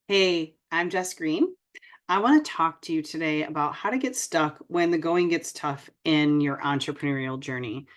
Hey, I'm Jess Green. I want to talk to you today about how to get stuck when the going gets tough in your entrepreneurial journey.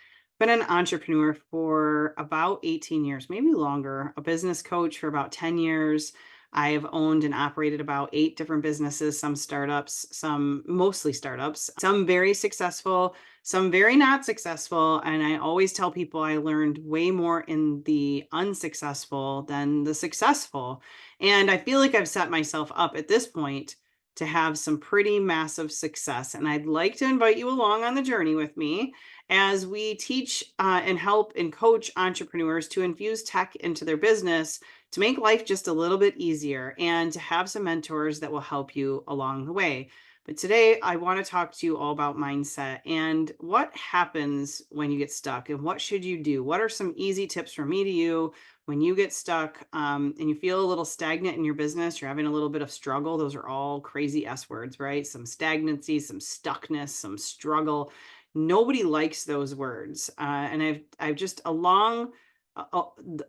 Been an entrepreneur for about 18 years, maybe longer, a business coach for about 10 years. I have owned and operated about eight different businesses, some startups, some mostly startups, some very successful, some very not successful. And I always tell people I learned way more in the unsuccessful than the successful. And I feel like I've set myself up at this point to have some pretty massive success. And I'd like to invite you along on the journey with me as we teach and help and coach entrepreneurs to infuse tech into their business to make life just a little bit easier and to have some mentors that will help you along the way. But today, I want to talk to you all about mindset and what happens when you get stuck and what should you do? What are some easy tips from me to you when you get stuck and you feel a little stagnant in your business, you're having a little bit of struggle. Those are all crazy S words, right? Some stagnancy, some stuckness, some struggle. Nobody likes those words. And I've just along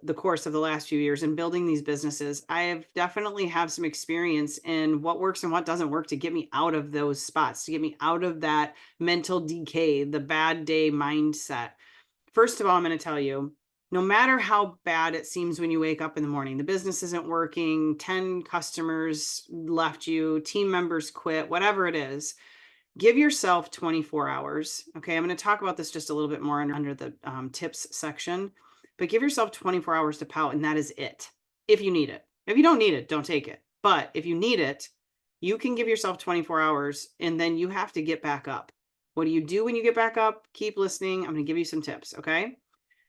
the course of the last few years in building these businesses, I have definitely have some experience in what works and what doesn't work to get me out of those spots, to get me out of that mental decay, the bad day mindset. First of all, I'm going to tell you, no matter how bad it seems when you wake up in the morning, the business isn't working, 10 customers left you, team members quit, whatever it is, give yourself 24 hours. Okay. I'm going to talk about this just a little bit more under the tips section, but give yourself 24 hours to pout, and that is it. If you need it. If you don't need it, don't take it. But if you need it, you can give yourself 24 hours and then you have to get back up. What do you do when you get back up? Keep listening. I'm going to give you some tips. Okay.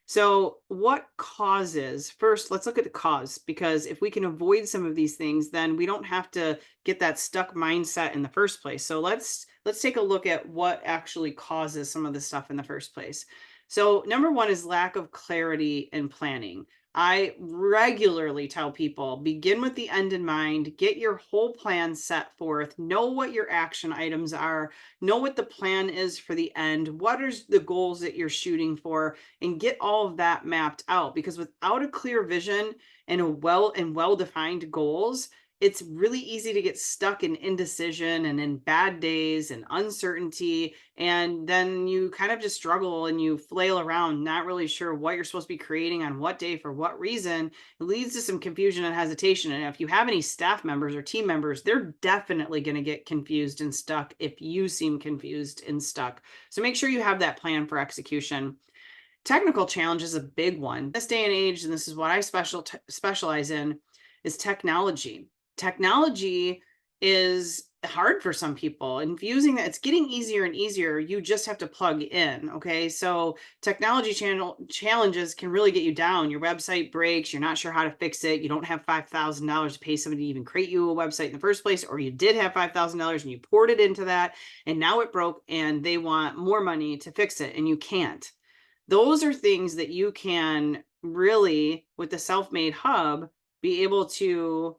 So, what causes, first, let's look at the cause, because if we can avoid some of these things, then we don't have to get that stuck mindset in the first place. So, let's take a look at what actually causes some of this stuff in the first place. So, number one is lack of clarity and planning. I regularly tell people begin with the end in mind, get your whole plan set forth, know what your action items are, know what the plan is for the end, what are the goals that you're shooting for, and get all of that mapped out, because without a clear vision and a well defined goals, it's really easy to get stuck in indecision and in bad days and uncertainty, and then you kind of just struggle and you flail around not really sure what you're supposed to be creating on what day for what reason. It leads to some confusion and hesitation, and if you have any staff members or team members, they're definitely going to get confused and stuck if you seem confused and stuck. So make sure you have that plan for execution. Technical challenge is a big one. This day and age, and this is what I specialize in, is technology. Technology is hard for some people. Infusing that, it's getting easier and easier. You just have to plug in. Okay. So technology challenges can really get you down. Your website breaks, you're not sure how to fix it. You don't have $5,000 to pay somebody to even create you a website in the first place, or you did have $5,000 and you poured it into that and now it broke and they want more money to fix it and you can't. Those are things that you can really, with the self-made hub, be able to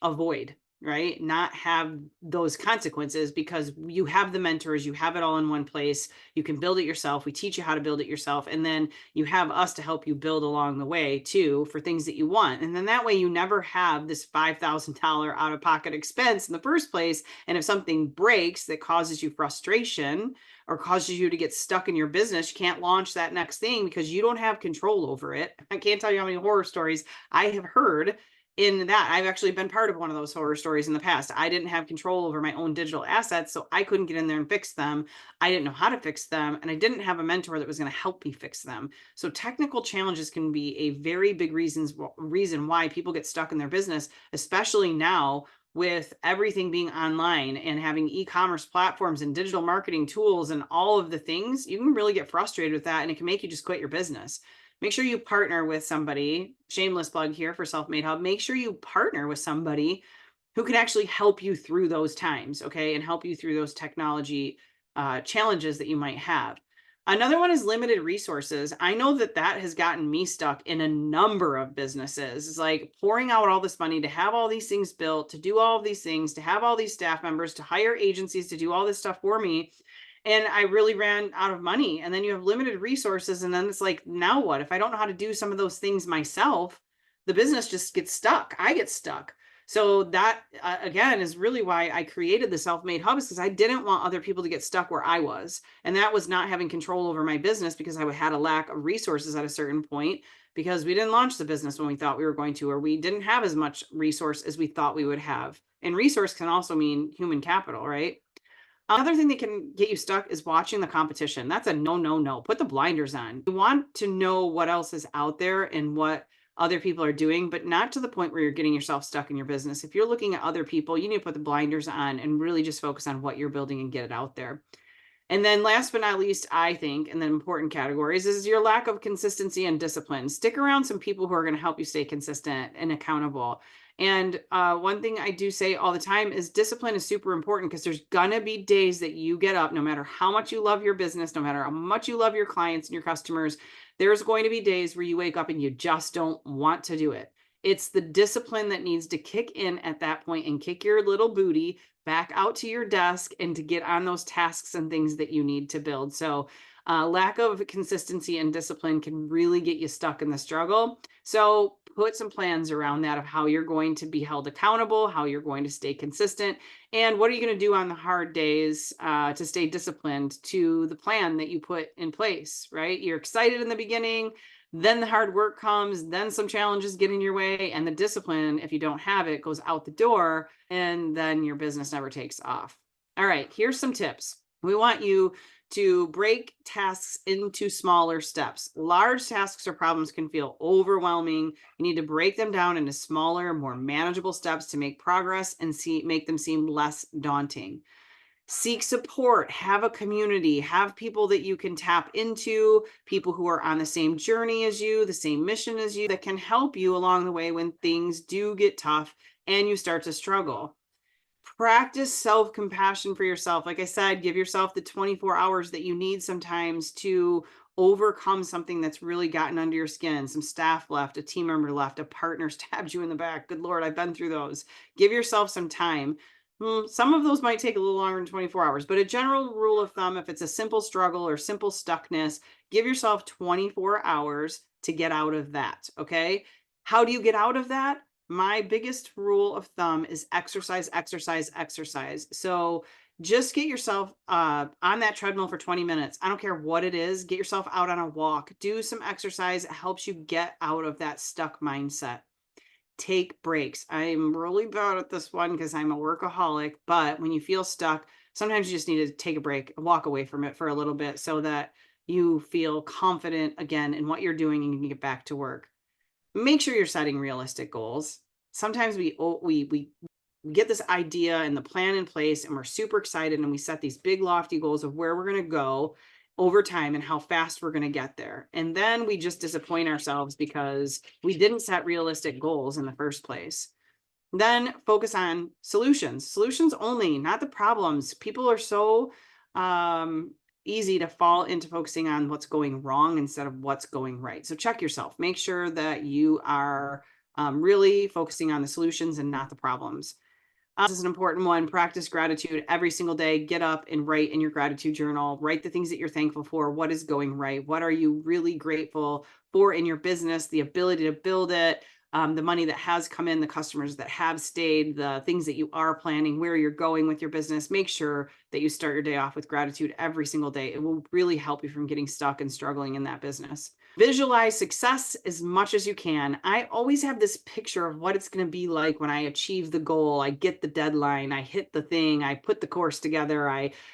avoid, right? Not have those consequences because you have the mentors, you have it all in one place. You can build it yourself. We teach you how to build it yourself. And then you have us to help you build along the way too for things that you want. And then that way you never have this $5,000 out of pocket expense in the first place. And if something breaks that causes you frustration or causes you to get stuck in your business, you can't launch that next thing because you don't have control over it. I can't tell you how many horror stories I have heard in that. I've actually been part of one of those horror stories in the past. I didn't have control over my own digital assets, so I couldn't get in there and fix them. I didn't know how to fix them, and I didn't have a mentor that was going to help me fix them. So technical challenges can be a very big reason why people get stuck in their business, especially now with everything being online and having e-commerce platforms and digital marketing tools and all of the things. You can really get frustrated with that, and it can make you just quit your business. Make sure you partner with somebody. Shameless plug here for Self-Made Hub. Make sure you partner with somebody who can actually help you through those times, okay, and help you through those technology challenges that you might have. Another one is limited resources. I know that that has gotten me stuck in a number of businesses. It's like pouring out all this money to have all these things built, to do all of these things, to have all these staff members, to hire agencies to do all this stuff for me. And I really ran out of money. And then you have limited resources. And then it's like, now what? If I don't know how to do some of those things myself, the business just gets stuck. I get stuck. So that again is really why I created the self-made hub, is because I didn't want other people to get stuck where I was. And that was not having control over my business, because I had a lack of resources at a certain point, because we didn't launch the business when we thought we were going to, or we didn't have as much resource as we thought we would have. And resource can also mean human capital, right? Another thing that can get you stuck is watching the competition. That's a no, no, no. Put the blinders on. You want to know what else is out there and what other people are doing, but not to the point where you're getting yourself stuck in your business. If you're looking at other people, you need to put the blinders on and really just focus on what you're building and get it out there. And then last but not least, I think, and then important categories, is your lack of consistency and discipline. Stick around some people who are going to help you stay consistent and accountable. And one thing I do say all the time is discipline is super important, because there's going to be days that you get up, no matter how much you love your business, no matter how much you love your clients and your customers, there's going to be days where you wake up and you just don't want to do it. It's the discipline that needs to kick in at that point and kick your little booty back out to your desk and to get on those tasks and things that you need to build. So lack of consistency and discipline can really get you stuck in the struggle. So put some plans around that, of how you're going to be held accountable, how you're going to stay consistent, and what are you going to do on the hard days to stay disciplined to the plan that you put in place, right? You're excited in the beginning, then the hard work comes, then some challenges get in your way, and the discipline, if you don't have it, goes out the door, and then your business never takes off. All right, here's some tips. We want you to break tasks into smaller steps. Large tasks or problems can feel overwhelming. You need to break them down into smaller, more manageable steps to make progress and make them seem less daunting. Seek support, have a community, have people that you can tap into, people who are on the same journey as you, the same mission as you, that can help you along the way when things do get tough and you start to struggle. Practice self-compassion for yourself. Like I said, give yourself the 24 hours that you need sometimes to overcome something that's really gotten under your skin. Some staff left, a team member left, a partner stabbed you in the back. Good Lord, I've been through those. Give yourself some time. Some of those might take a little longer than 24 hours, but a general rule of thumb, if it's a simple struggle or simple stuckness, give yourself 24 hours to get out of that. Okay. How do you get out of that? My biggest rule of thumb is exercise, exercise, exercise. So just get yourself on that treadmill for 20 minutes. I don't care what it is. Get yourself out on a walk. Do some exercise. It helps you get out of that stuck mindset. Take breaks. I'm really bad at this one because I'm a workaholic, but when you feel stuck, sometimes you just need to take a break, walk away from it for a little bit, so that you feel confident again in what you're doing and you can get back to work. Make sure you're setting realistic goals. Sometimes we get this idea and the plan in place, and we're super excited, and we set these big lofty goals of where we're going to go over time and how fast we're going to get there. And then we just disappoint ourselves because we didn't set realistic goals in the first place. Then focus on solutions only, not the problems. People are so easy to fall into focusing on what's going wrong instead of what's going right. So check yourself. Make sure that you are really focusing on the solutions and not the problems. This is an important one. Practice gratitude every single day. Get up and write in your gratitude journal. Write the things that you're thankful for. What is going right? What are you really grateful for in your business? The ability to build it, the money that has come in, the customers that have stayed, the things that you are planning, where you're going with your business. Make sure that you start your day off with gratitude every single day. It will really help you from getting stuck and struggling in that business. Visualize success as much as you can. I always have this picture of what it's going to be like when I achieve the goal, I get the deadline, I hit the thing, I put the course together,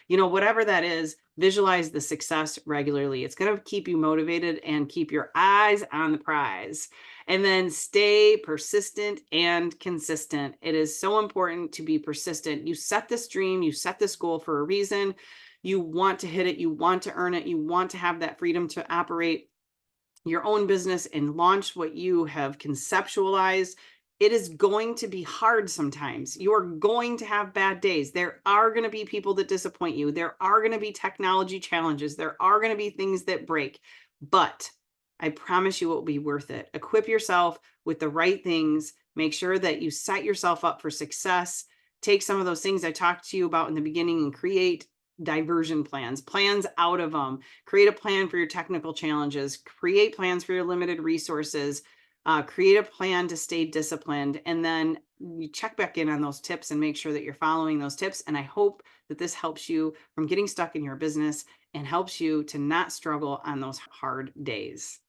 whatever that is, visualize the success regularly. It's going to keep you motivated and keep your eyes on the prize. And then stay persistent and consistent. It is so important to be persistent. You set this dream, you set this goal for a reason. You want to hit it, you want to earn it, you want to have that freedom to operate your own business and launch what you have conceptualized. It is going to be hard sometimes. You are going to have bad days. There are going to be people that disappoint you. There are going to be technology challenges. There are going to be things that break, but I promise you it will be worth it. Equip yourself with the right things. Make sure that you set yourself up for success. Take some of those things I talked to you about in the beginning and create diversion plans out of them. Create a plan for your technical challenges, create plans for your limited resources, Create a plan to stay disciplined, and then you check back in on those tips and make sure that you're following those tips. And I hope that this helps you from getting stuck in your business and helps you to not struggle on those hard days.